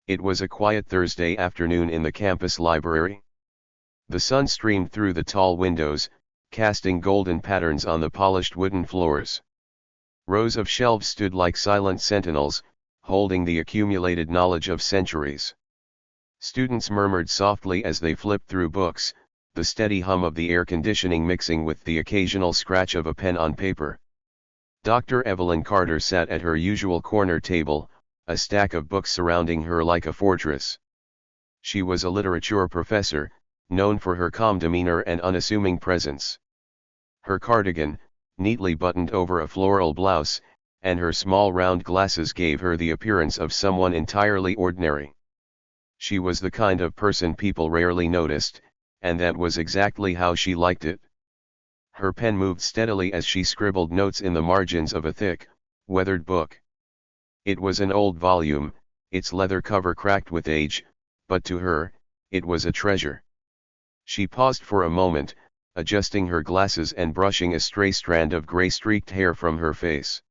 It was a quiet Thursday afternoon in the campus library. The sun streamed through the tall windows, casting golden patterns on the polished wooden floors. Rows of shelves stood like silent sentinels, holding the accumulated knowledge of centuries. Students murmured softly as they flipped through books, the steady hum of the air conditioning mixing with the occasional scratch of a pen on paper. Dr. Evelyn Carter sat at her usual corner table, a stack of books surrounding her like a fortress. She was a literature professor, known for her calm demeanor and unassuming presence. Her cardigan, neatly buttoned over a floral blouse, and her small round glasses gave her the appearance of someone entirely ordinary. She was the kind of person people rarely noticed, and that was exactly how she liked it. Her pen moved steadily as she scribbled notes in the margins of a thick, weathered book. It was an old volume, its leather cover cracked with age, but to her, it was a treasure. She paused for a moment, adjusting her glasses and brushing a stray strand of gray-streaked hair from her face.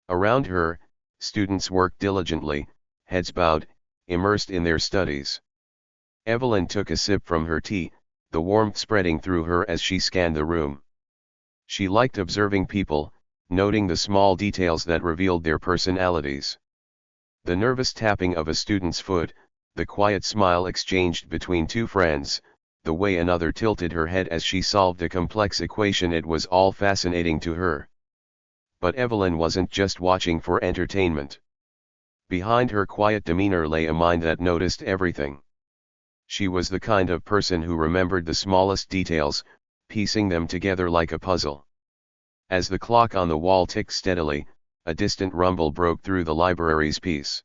Around her, students worked diligently, heads bowed, immersed in their studies. Evelyn took a sip from her tea, the warmth spreading through her as she scanned the room. She liked observing people, noting the small details that revealed their personalities. The nervous tapping of a student's foot, the quiet smile exchanged between two friends, the way another tilted her head as she solved a complex equation, it was all fascinating to her. But Evelyn wasn't just watching for entertainment. Behind her quiet demeanor lay a mind that noticed everything. She was the kind of person who remembered the smallest details, piecing them together like a puzzle. As the clock on the wall ticked steadily, a distant rumble broke through the library's peace.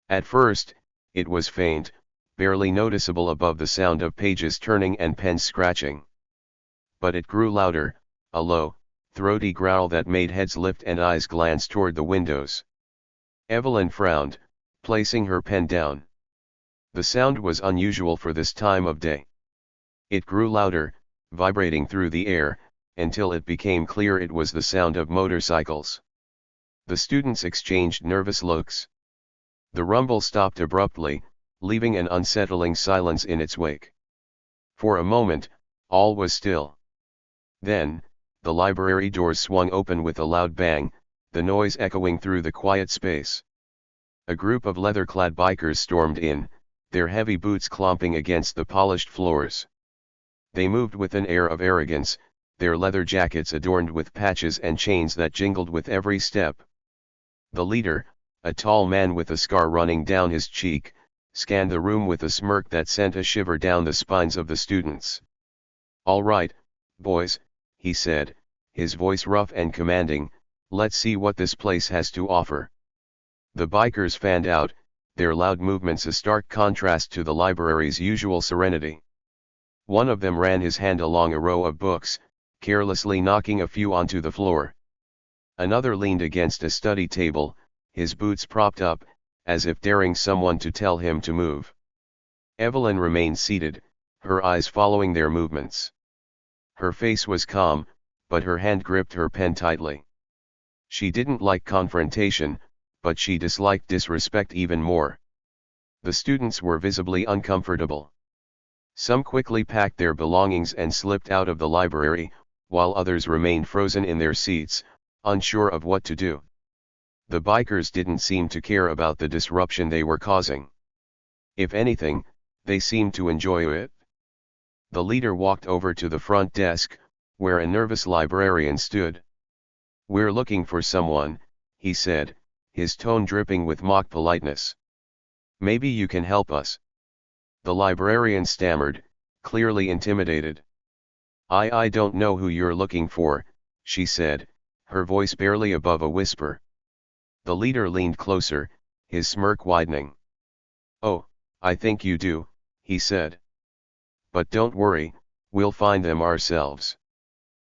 At first, it was faint, barely noticeable above the sound of pages turning and pens scratching. But it grew louder, a low, throaty growl that made heads lift and eyes glance toward the windows. Evelyn frowned, placing her pen down. The sound was unusual for this time of day. It grew louder, vibrating through the air, until it became clear it was the sound of motorcycles. The students exchanged nervous looks. The rumble stopped abruptly, leaving an unsettling silence in its wake. For a moment, all was still. Then, the library doors swung open with a loud bang, the noise echoing through the quiet space. A group of leather-clad bikers stormed in, their heavy boots clomping against the polished floors. They moved with an air of arrogance, their leather jackets adorned with patches and chains that jingled with every step. The leader, a tall man with a scar running down his cheek, scanned the room with a smirk that sent a shiver down the spines of the students. "All right, boys," he said, his voice rough and commanding, "let's see what this place has to offer." The bikers fanned out, their loud movements a stark contrast to the library's usual serenity. One of them ran his hand along a row of books, carelessly knocking a few onto the floor. Another leaned against a study table, his boots propped up, as if daring someone to tell him to move. Evelyn remained seated, her eyes following their movements. Her face was calm, but her hand gripped her pen tightly. She didn't like confrontation, but she disliked disrespect even more. The students were visibly uncomfortable. Some quickly packed their belongings and slipped out of the library, while others remained frozen in their seats, unsure of what to do. The bikers didn't seem to care about the disruption they were causing. If anything, they seemed to enjoy it. The leader walked over to the front desk, where a nervous librarian stood. "We're looking for someone," he said, his tone dripping with mock politeness. "Maybe you can help us." The librarian stammered, clearly intimidated. I don't know who you're looking for," she said, her voice barely above a whisper. The leader leaned closer, his smirk widening. "Oh, I think you do," he said. "But don't worry, we'll find them ourselves."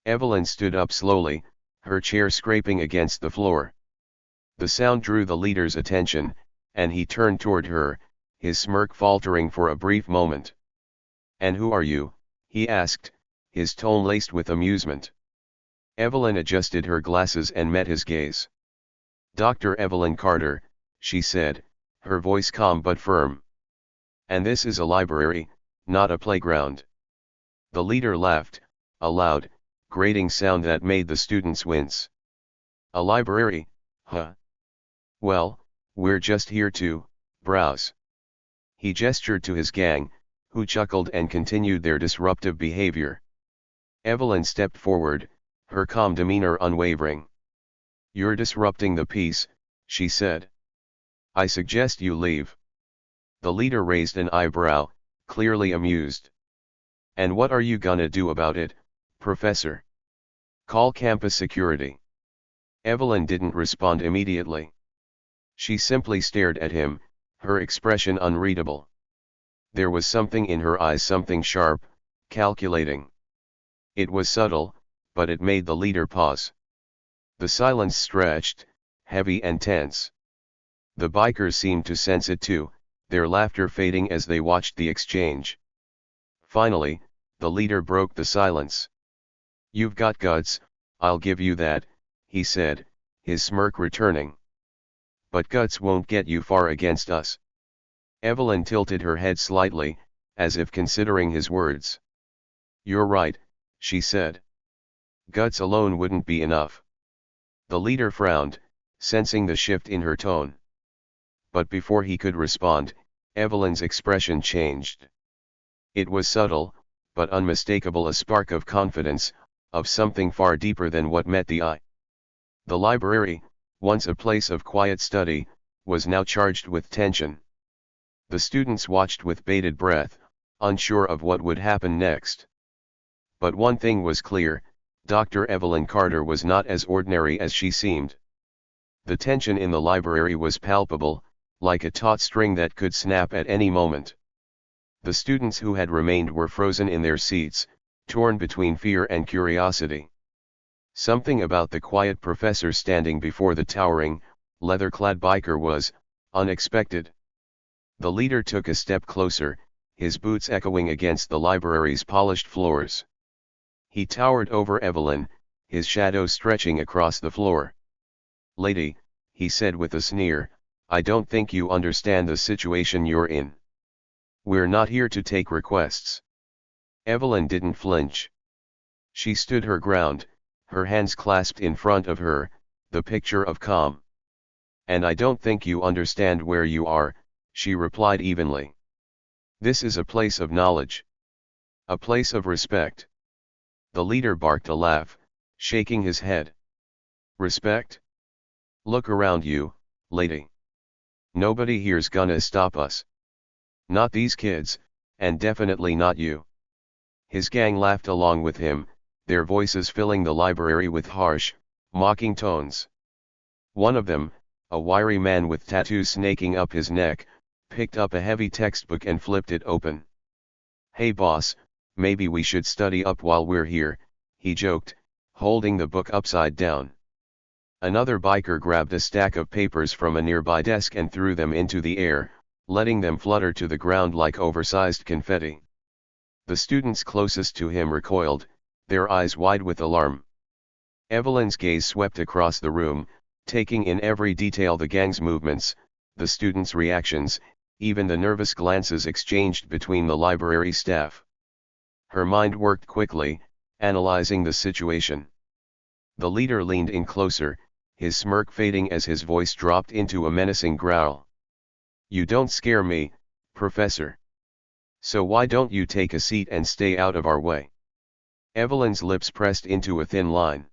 Evelyn stood up slowly, her chair scraping against the floor. The sound drew the leader's attention, and he turned toward her, his smirk faltering for a brief moment. "And who are you?" he asked, his tone laced with amusement. Evelyn adjusted her glasses and met his gaze. "Dr. Evelyn Carter," she said, her voice calm but firm. And this is a library, not a playground. The leader laughed, a loud, grating sound that made the students wince. A library, huh? Well, we're just here to browse. He gestured to his gang, who chuckled and continued their disruptive behavior. Evelyn stepped forward, her calm demeanor unwavering. You're disrupting the peace, she said. I suggest you leave. The leader raised an eyebrow, clearly amused. And what are you gonna do about it, Professor? Call campus security. Evelyn didn't respond immediately. She simply stared at him, her expression unreadable. There was something in her eyes, something sharp, calculating. It was subtle, but it made the leader pause. The silence stretched, heavy and tense. The bikers seemed to sense it too, their laughter fading as they watched the exchange. Finally, the leader broke the silence. You've got guts, I'll give you that, he said, his smirk returning. But guts won't get you far against us. Evelyn tilted her head slightly, as if considering his words. You're right, she said. Guts alone wouldn't be enough. The leader frowned, sensing the shift in her tone. But before he could respond, Evelyn's expression changed. It was subtle, but unmistakable, a spark of confidence, of something far deeper than what met the eye. The library, once a place of quiet study, was now charged with tension. The students watched with bated breath, unsure of what would happen next. But one thing was clear, Dr. Evelyn Carter was not as ordinary as she seemed. The tension in the library was palpable, like a taut string that could snap at any moment. The students who had remained were frozen in their seats, torn between fear and curiosity. Something about the quiet professor standing before the towering, leather-clad biker was unexpected. The leader took a step closer, his boots echoing against the library's polished floors. He towered over Evelyn, his shadow stretching across the floor. Lady, he said with a sneer, I don't think you understand the situation you're in. We're not here to take requests. Evelyn didn't flinch. She stood her ground, her hands clasped in front of her, the picture of calm. And I don't think you understand where you are, she replied evenly. This is a place of knowledge. A place of respect. The leader barked a laugh, shaking his head. Respect? Look around you, lady. Nobody here's gonna stop us. Not these kids, and definitely not you. His gang laughed along with him, their voices filling the library with harsh, mocking tones. One of them, a wiry man with tattoos snaking up his neck, picked up a heavy textbook and flipped it open. Hey boss, maybe we should study up while we're here, he joked, holding the book upside down. Another biker grabbed a stack of papers from a nearby desk and threw them into the air, letting them flutter to the ground like oversized confetti. The students closest to him recoiled, their eyes wide with alarm. Evelyn's gaze swept across the room, taking in every detail: the gang's movements, the students' reactions, even the nervous glances exchanged between the library staff. Her mind worked quickly, analyzing the situation. The leader leaned in closer, his smirk fading as his voice dropped into a menacing growl. You don't scare me, Professor. So why don't you take a seat and stay out of our way? Evelyn's lips pressed into a thin line.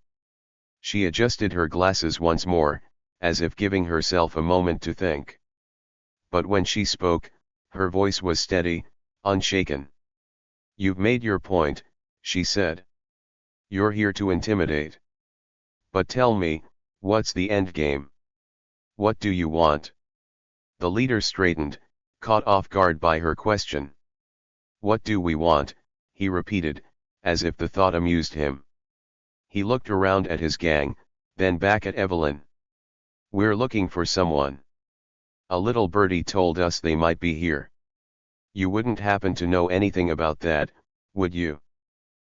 She adjusted her glasses once more, as if giving herself a moment to think. But when she spoke, her voice was steady, unshaken. You've made your point, she said. You're here to intimidate. But tell me, what's the end game? What do you want? The leader straightened, caught off guard by her question. What do we want? He repeated, as if the thought amused him. He looked around at his gang, then back at Evelyn. We're looking for someone. A little birdie told us they might be here. You wouldn't happen to know anything about that, would you?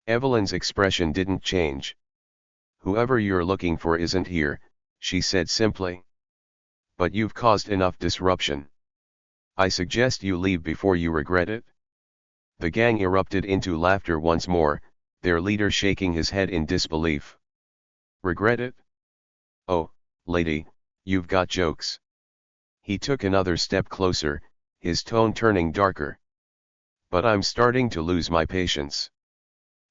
Evelyn's expression didn't change. Whoever you're looking for isn't here, she said simply. But you've caused enough disruption. I suggest you leave before you regret it. The gang erupted into laughter once more, their leader shaking his head in disbelief. Regret it? Oh, lady, you've got jokes. He took another step closer, his tone turning darker. But I'm starting to lose my patience.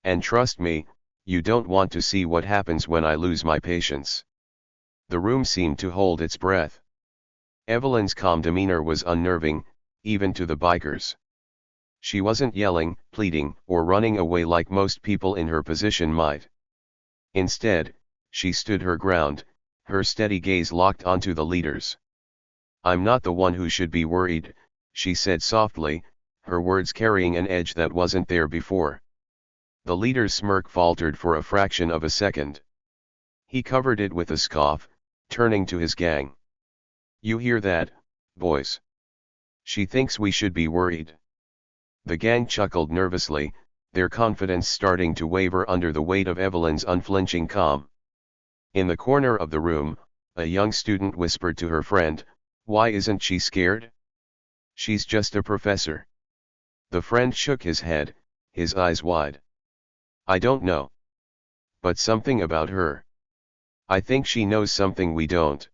And trust me, you don't want to see what happens when I lose my patience. The room seemed to hold its breath. Evelyn's calm demeanor was unnerving, even to the bikers. She wasn't yelling, pleading, or running away like most people in her position might. Instead, she stood her ground, her steady gaze locked onto the leaders. I'm not the one who should be worried, she said softly, her words carrying an edge that wasn't there before. The leader's smirk faltered for a fraction of a second. He covered it with a scoff, turning to his gang. You hear that, boys? She thinks we should be worried. The gang chuckled nervously, their confidence starting to waver under the weight of Evelyn's unflinching calm. In the corner of the room, a young student whispered to her friend, "Why isn't she scared? She's just a professor." The friend shook his head, his eyes wide. "I don't know. But something about her. I think she knows something we don't."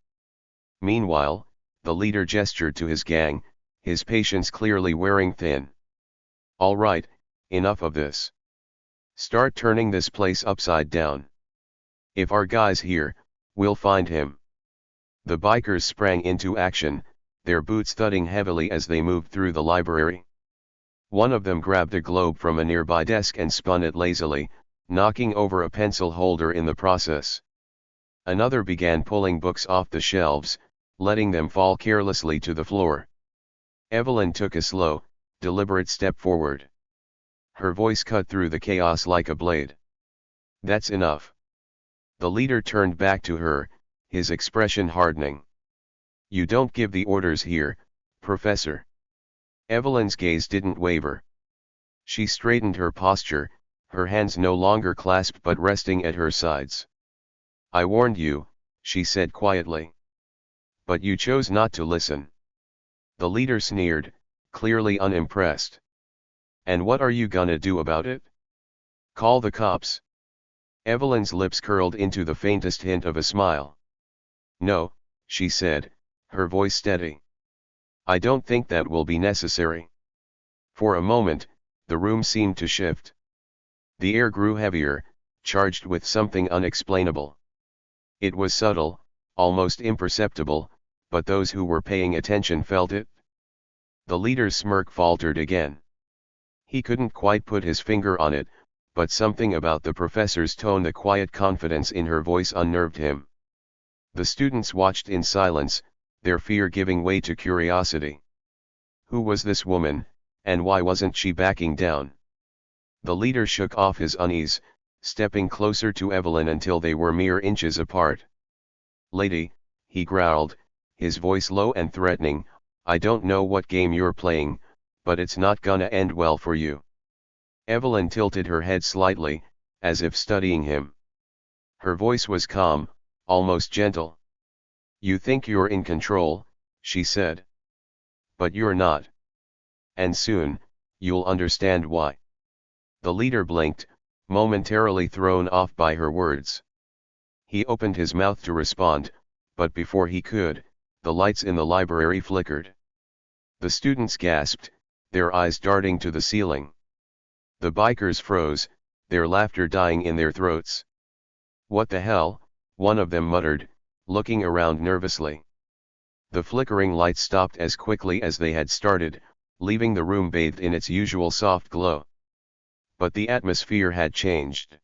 Meanwhile, the leader gestured to his gang, his patience clearly wearing thin. "All right, enough of this. Start turning this place upside down. If our guy's here, we'll find him." The bikers sprang into action, their boots thudding heavily as they moved through the library. One of them grabbed a globe from a nearby desk and spun it lazily, knocking over a pencil holder in the process. Another began pulling books off the shelves, letting them fall carelessly to the floor. Evelyn took a slow, deliberate step forward. Her voice cut through the chaos like a blade. "That's enough." The leader turned back to her, his expression hardening. "You don't give the orders here, Professor." Evelyn's gaze didn't waver. She straightened her posture, her hands no longer clasped but resting at her sides. "I warned you," she said quietly. "But you chose not to listen." The leader sneered, clearly unimpressed. "And what are you gonna do about it? Call the cops?" Evelyn's lips curled into the faintest hint of a smile. "No," she said, her voice steady. "I don't think that will be necessary." For a moment, the room seemed to shift. The air grew heavier, charged with something unexplainable. It was subtle, almost imperceptible, but those who were paying attention felt it. The leader's smirk faltered again. He couldn't quite put his finger on it, but something about the professor's tone, the quiet confidence in her voice, unnerved him. The students watched in silence, their fear giving way to curiosity. Who was this woman, and why wasn't she backing down? The leader shook off his unease, stepping closer to Evelyn until they were mere inches apart. "Lady," he growled, his voice low and threatening, "I don't know what game you're playing, but it's not gonna end well for you." Evelyn tilted her head slightly, as if studying him. Her voice was calm, almost gentle. "You think you're in control," she said. "But you're not. And soon, you'll understand why." The leader blinked, momentarily thrown off by her words. He opened his mouth to respond, but before he could, the lights in the library flickered. The students gasped, their eyes darting to the ceiling. The bikers froze, their laughter dying in their throats. "What the hell?" one of them muttered, looking around nervously. The flickering lights stopped as quickly as they had started, leaving the room bathed in its usual soft glow. But the atmosphere had changed.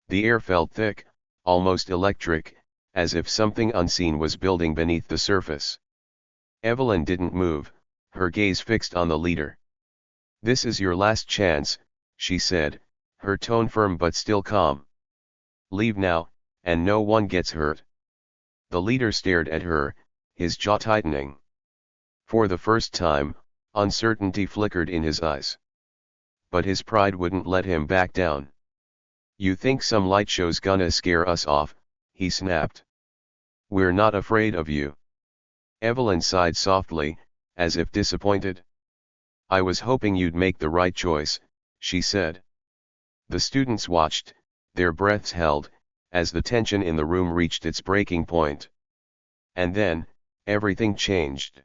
The air felt thick, almost electric, as if something unseen was building beneath the surface. Evelyn didn't move, her gaze fixed on the leader. "This is your last chance," she said, her tone firm but still calm. "Leave now, and no one gets hurt." The leader stared at her, his jaw tightening. For the first time, uncertainty flickered in his eyes. But his pride wouldn't let him back down. "You think some light show's gonna scare us off," he snapped. "We're not afraid of you." Evelyn sighed softly, as if disappointed. "I was hoping you'd make the right choice," she said. The students watched, their breaths held, as the tension in the room reached its breaking point. And then, everything changed.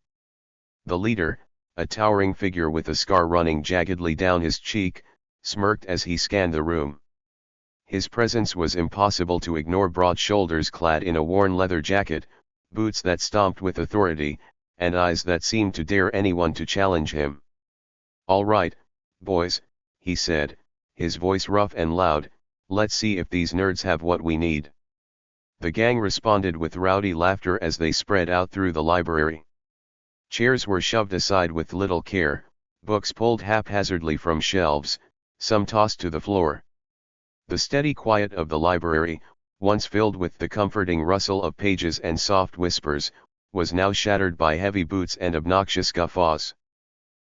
The leader, a towering figure with a scar running jaggedly down his cheek, smirked as he scanned the room. His presence was impossible to ignore. Broad shoulders clad in a worn leather jacket, boots that stomped with authority, and eyes that seemed to dare anyone to challenge him. "All right, boys," he said, his voice rough and loud, "let's see if these nerds have what we need." The gang responded with rowdy laughter as they spread out through the library. Chairs were shoved aside with little care, books pulled haphazardly from shelves, some tossed to the floor. The steady quiet of the library, once filled with the comforting rustle of pages and soft whispers, was now shattered by heavy boots and obnoxious guffaws.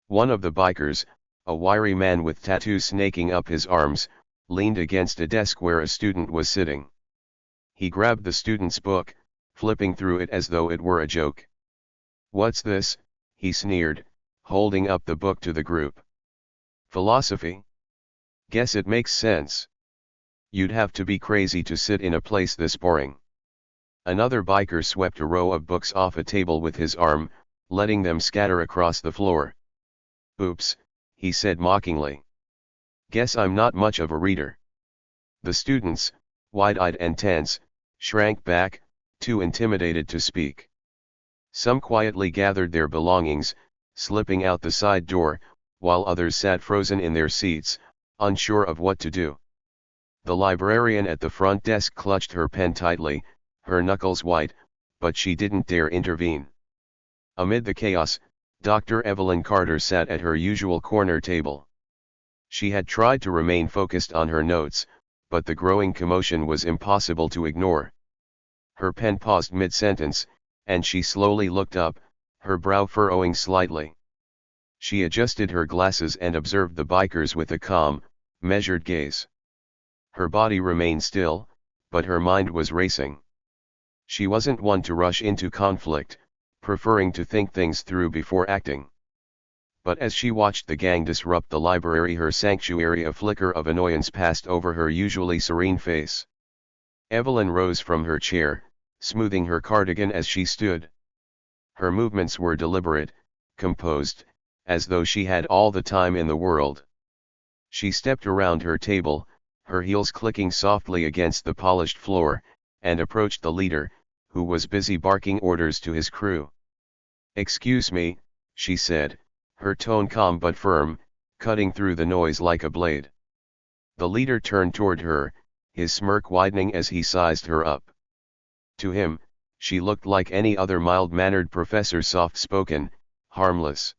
One of the bikers, a wiry man with tattoos snaking up his arms, leaned against a desk where a student was sitting. He grabbed the student's book, flipping through it as though it were a joke. "What's this?" he sneered, holding up the book to the group. "Philosophy? Guess it makes sense. You'd have to be crazy to sit in a place this boring." Another biker swept a row of books off a table with his arm, letting them scatter across the floor. "Oops," he said mockingly. "Guess I'm not much of a reader." The students, wide-eyed and tense, shrank back, too intimidated to speak. Some quietly gathered their belongings, slipping out the side door, while others sat frozen in their seats, unsure of what to do. The librarian at the front desk clutched her pen tightly, her knuckles white, but she didn't dare intervene. Amid the chaos, Dr. Evelyn Carter sat at her usual corner table. She had tried to remain focused on her notes, but the growing commotion was impossible to ignore. Her pen paused mid-sentence, and she slowly looked up, her brow furrowing slightly. She adjusted her glasses and observed the bikers with a calm, measured gaze. Her body remained still, but her mind was racing. She wasn't one to rush into conflict, preferring to think things through before acting. But as she watched the gang disrupt the library, her sanctuary, a flicker of annoyance passed over her usually serene face. Evelyn rose from her chair, smoothing her cardigan as she stood. Her movements were deliberate, composed, as though she had all the time in the world. She stepped around her table, her heels clicking softly against the polished floor, and approached the leader, who was busy barking orders to his crew. "Excuse me," she said, her tone calm but firm, cutting through the noise like a blade. The leader turned toward her, his smirk widening as he sized her up. To him, she looked like any other mild-mannered professor, soft-spoken, harmless.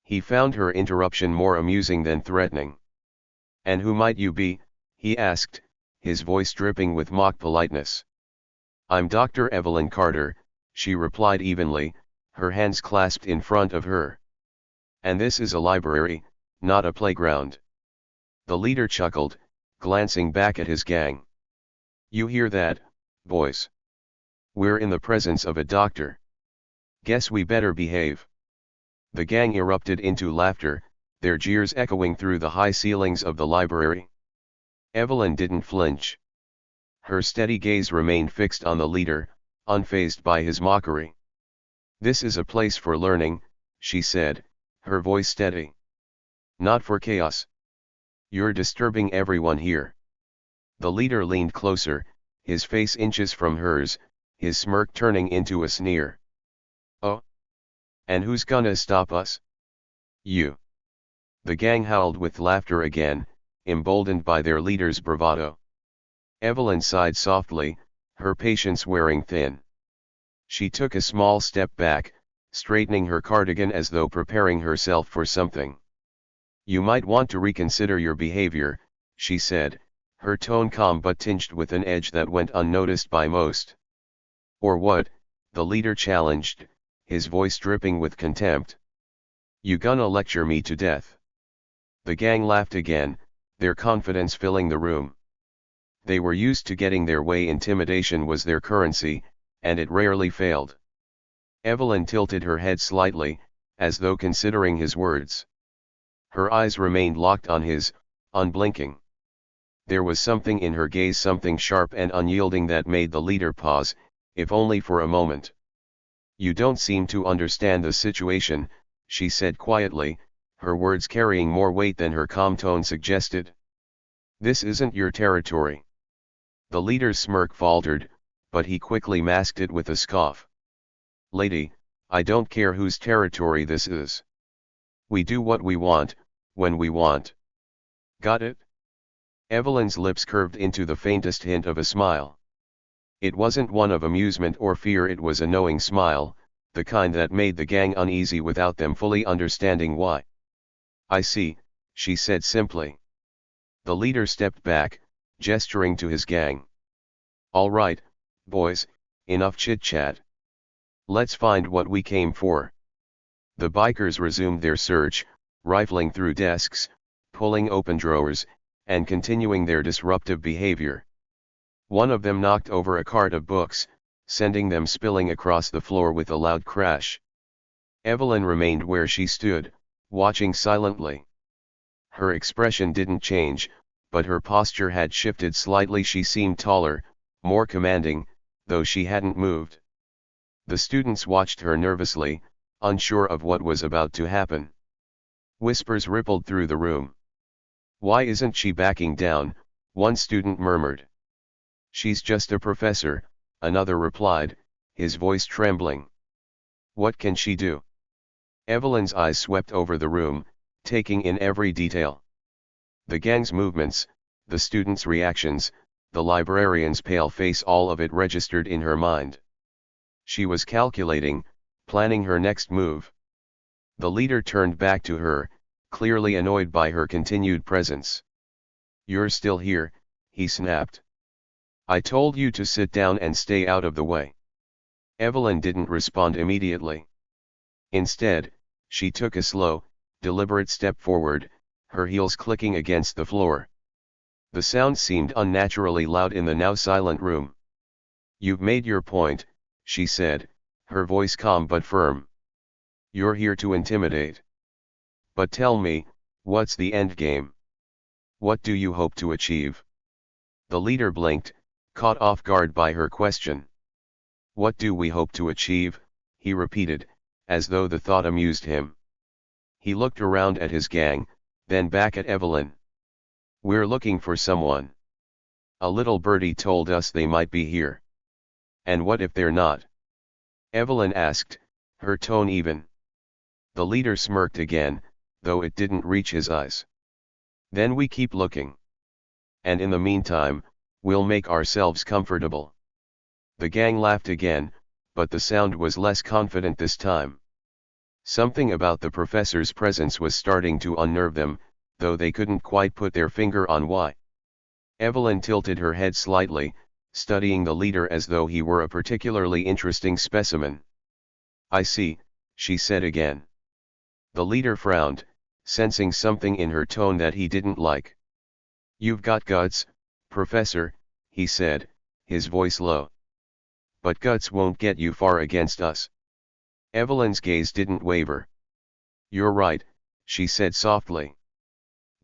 He found her interruption more amusing than threatening. "And who might you be?" he asked, his voice dripping with mock politeness. "I'm Dr. Evelyn Carter," she replied evenly, her hands clasped in front of her. "And this is a library, not a playground." The leader chuckled, glancing back at his gang. "You hear that, boys? We're in the presence of a doctor. Guess we better behave." The gang erupted into laughter, their jeers echoing through the high ceilings of the library. Evelyn didn't flinch. Her steady gaze remained fixed on the leader, unfazed by his mockery. "This is a place for learning," she said, her voice steady. "Not for chaos. You're disturbing everyone here." The leader leaned closer, his face inches from hers, his smirk turning into a sneer. "Oh? And who's gonna stop us?" "You." The gang howled with laughter again, emboldened by their leader's bravado. Evelyn sighed softly, her patience wearing thin. She took a small step back, straightening her cardigan as though preparing herself for something. "You might want to reconsider your behavior," she said, her tone calm but tinged with an edge that went unnoticed by most. "Or what?" the leader challenged, his voice dripping with contempt. "You gonna lecture me to death?" The gang laughed again, their confidence filling the room. They were used to getting their way. Intimidation was their currency, and it rarely failed. Evelyn tilted her head slightly, as though considering his words. Her eyes remained locked on his, unblinking. There was something in her gaze, something sharp and unyielding that made the leader pause, if only for a moment. "You don't seem to understand the situation," she said quietly, her words carrying more weight than her calm tone suggested. "This isn't your territory." The leader's smirk faltered, but he quickly masked it with a scoff. "Lady, I don't care whose territory this is. We do what we want, when we want. Got it?" Evelyn's lips curved into the faintest hint of a smile. It wasn't one of amusement or fear, it was a knowing smile, the kind that made the gang uneasy without them fully understanding why. "I see," she said simply. The leader stepped back, gesturing to his gang. "All right, boys, enough chit-chat. Let's find what we came for." The bikers resumed their search, rifling through desks, pulling open drawers, and continuing their disruptive behavior. One of them knocked over a cart of books, sending them spilling across the floor with a loud crash. Evelyn remained where she stood, watching silently. Her expression didn't change, but her posture had shifted slightly. She seemed taller, more commanding, though she hadn't moved. The students watched her nervously, unsure of what was about to happen. Whispers rippled through the room. "Why isn't she backing down?" one student murmured. "She's just a professor," another replied, his voice trembling. "What can she do?" Evelyn's eyes swept over the room, taking in every detail. The gang's movements, the students' reactions, the librarian's pale face, all of it registered in her mind. She was calculating, planning her next move. The leader turned back to her, clearly annoyed by her continued presence. "You're still here," he snapped. "I told you to sit down and stay out of the way." Evelyn didn't respond immediately. Instead, she took a slow, deliberate step forward, her heels clicking against the floor. The sound seemed unnaturally loud in the now silent room. "You've made your point," she said, her voice calm but firm. "You're here to intimidate. But tell me, what's the end game? What do you hope to achieve?" The leader blinked, caught off guard by her question. "What do we hope to achieve?" he repeated, as though the thought amused him. He looked around at his gang, then back at Evelyn. "We're looking for someone. A little birdie told us they might be here." "And what if they're not?" Evelyn asked, her tone even. The leader smirked again, though it didn't reach his eyes. "Then we keep looking. And in the meantime, we'll make ourselves comfortable." The gang laughed again, but the sound was less confident this time. Something about the professor's presence was starting to unnerve them, though they couldn't quite put their finger on why. Evelyn tilted her head slightly, studying the leader as though he were a particularly interesting specimen. "I see," she said again. The leader frowned, sensing something in her tone that he didn't like. "You've got guts, Professor," he said, his voice low. "But guts won't get you far against us." Evelyn's gaze didn't waver. "You're right," she said softly.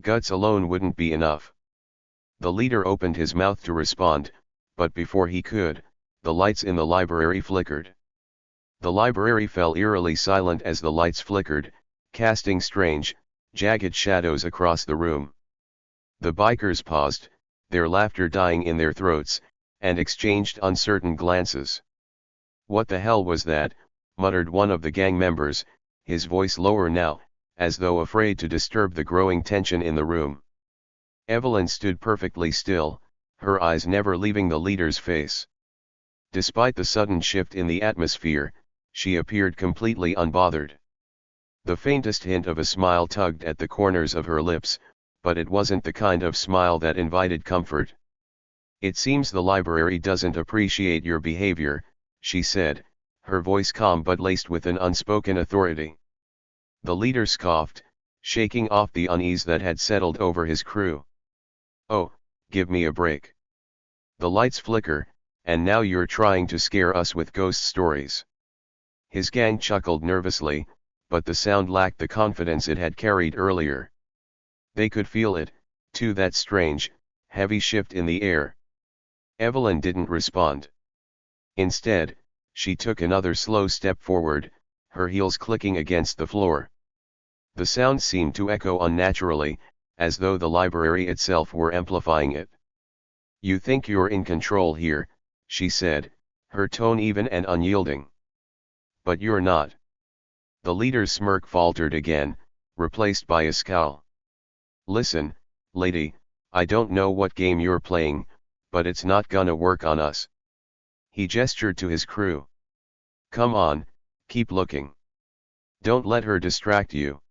"Guts alone wouldn't be enough." The leader opened his mouth to respond, but before he could, the lights in the library flickered. The library fell eerily silent as the lights flickered, casting strange, jagged shadows across the room. The bikers paused, their laughter dying in their throats, and exchanged uncertain glances. "What the hell was that?" muttered one of the gang members, his voice lower now, as though afraid to disturb the growing tension in the room. Evelyn stood perfectly still, her eyes never leaving the leader's face. Despite the sudden shift in the atmosphere, she appeared completely unbothered. The faintest hint of a smile tugged at the corners of her lips, but it wasn't the kind of smile that invited comfort. "It seems the library doesn't appreciate your behavior," she said, her voice calm but laced with an unspoken authority. The leader scoffed, shaking off the unease that had settled over his crew. "Oh, give me a break. The lights flicker, and now you're trying to scare us with ghost stories." His gang chuckled nervously, but the sound lacked the confidence it had carried earlier. They could feel it, too, that strange, heavy shift in the air. Evelyn didn't respond. Instead, she took another slow step forward, her heels clicking against the floor. The sound seemed to echo unnaturally, as though the library itself were amplifying it. "You think you're in control here," she said, her tone even and unyielding. "But you're not." The leader's smirk faltered again, replaced by a scowl. "Listen, lady, I don't know what game you're playing, but it's not gonna work on us." He gestured to his crew. "Come on, keep looking. Don't let her distract you."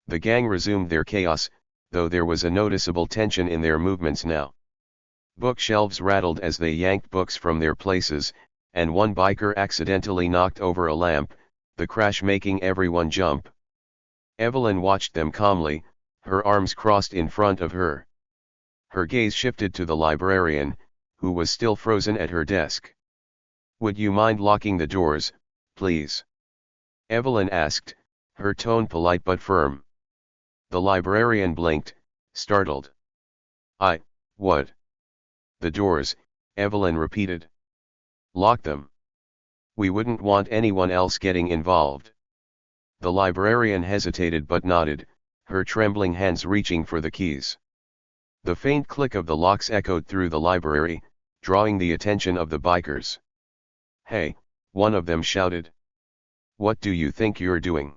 The gang resumed their chaos, though there was a noticeable tension in their movements now. Bookshelves rattled as they yanked books from their places, and one biker accidentally knocked over a lamp, the crash making everyone jump. Evelyn watched them calmly, her arms crossed in front of her. Her gaze shifted to the librarian, who was still frozen at her desk. "Would you mind locking the doors, please?" Evelyn asked, her tone polite but firm. The librarian blinked, startled. What? "The doors," Evelyn repeated. "Lock them. We wouldn't want anyone else getting involved." The librarian hesitated but nodded, her trembling hands reaching for the keys. The faint click of the locks echoed through the library, drawing the attention of the bikers. "Hey," one of them shouted. "What do you think you're doing?"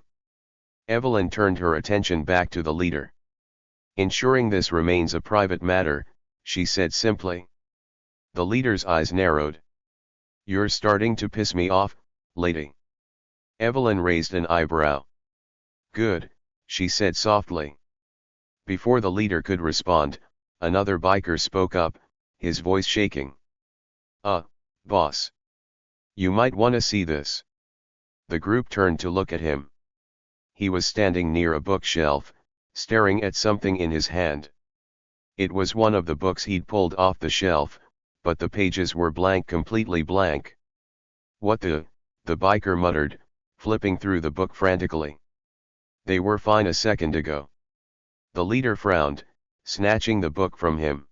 Evelyn turned her attention back to the leader. "Ensuring this remains a private matter," she said simply. The leader's eyes narrowed. "You're starting to piss me off, lady." Evelyn raised an eyebrow. "Good," she said softly. Before the leader could respond, another biker spoke up, his voice shaking. Boss. You might wanna see this." The group turned to look at him. He was standing near a bookshelf, staring at something in his hand. It was one of the books he'd pulled off the shelf, but the pages were blank, completely blank. "What the biker muttered, flipping through the book frantically. "They were fine a second ago." The leader frowned, snatching the book from him.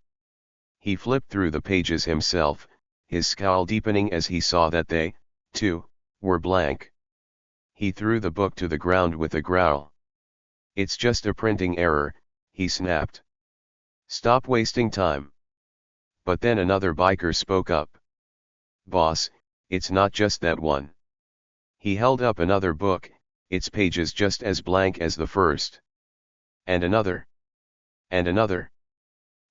He flipped through the pages himself, his scowl deepening as he saw that they, too, were blank. He threw the book to the ground with a growl. "It's just a printing error," he snapped. "Stop wasting time." But then another biker spoke up. "Boss, it's not just that one." He held up another book, its pages just as blank as the first. "And another. And another."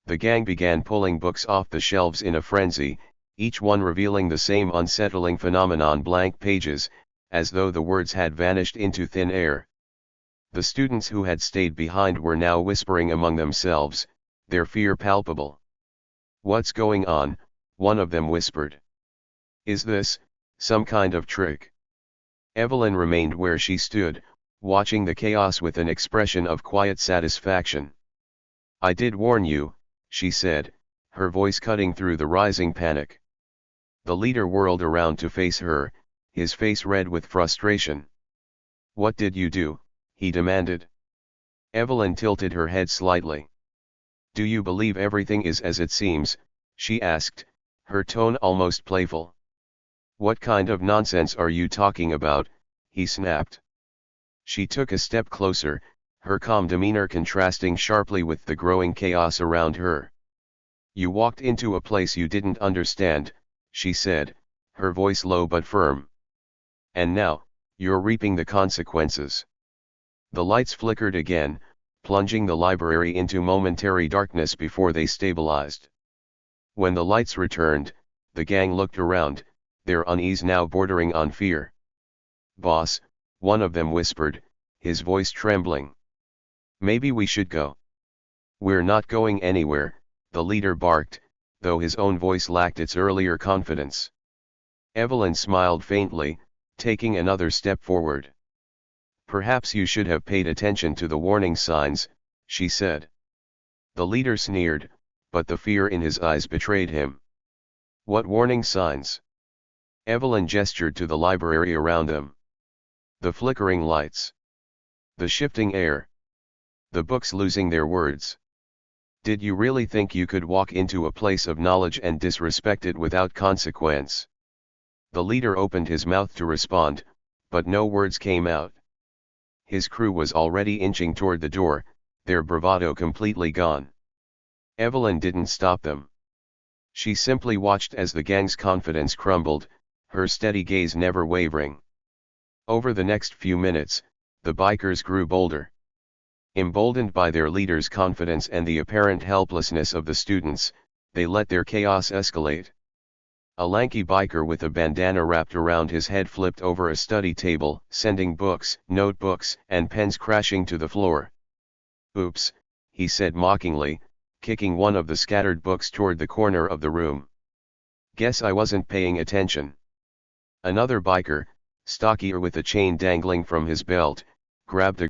The gang began pulling books off the shelves in a frenzy, each one revealing the same unsettling phenomenon: blank pages, as though the words had vanished into thin air. The students who had stayed behind were now whispering among themselves, their fear palpable. "What's going on?" one of them whispered. "Is this some kind of trick?" Evelyn remained where she stood, watching the chaos with an expression of quiet satisfaction. "I did warn you," she said, her voice cutting through the rising panic. The leader whirled around to face her, his face red with frustration. "What did you do?" he demanded. Evelyn tilted her head slightly. "Do you believe everything is as it seems?" she asked, her tone almost playful. "What kind of nonsense are you talking about?" he snapped. She took a step closer, her calm demeanor contrasting sharply with the growing chaos around her. "You walked into a place you didn't understand," she said, her voice low but firm. "And now, you're reaping the consequences." The lights flickered again, plunging the library into momentary darkness before they stabilized. When the lights returned, the gang looked around, their unease now bordering on fear. "Boss," one of them whispered, his voice trembling. "Maybe we should go." "We're not going anywhere," the leader barked, though his own voice lacked its earlier confidence. Evelyn smiled faintly, taking another step forward. "Perhaps you should have paid attention to the warning signs," she said. The leader sneered, but the fear in his eyes betrayed him. "What warning signs?" Evelyn gestured to the library around them. "The flickering lights." The shifting air. The books losing their words. Did you really think you could walk into a place of knowledge and disrespect it without consequence? The leader opened his mouth to respond, but no words came out. His crew was already inching toward the door, their bravado completely gone. Evelyn didn't stop them. She simply watched as the gang's confidence crumbled, her steady gaze never wavering. Over the next few minutes, the bikers grew bolder. Emboldened by their leader's confidence and the apparent helplessness of the students, they let their chaos escalate. A lanky biker with a bandana wrapped around his head flipped over a study table, sending books, notebooks, and pens crashing to the floor. "Oops," he said mockingly, kicking one of the scattered books toward the corner of the room. "Guess I wasn't paying attention." Another biker, stockier with a chain dangling from his belt, grabbed a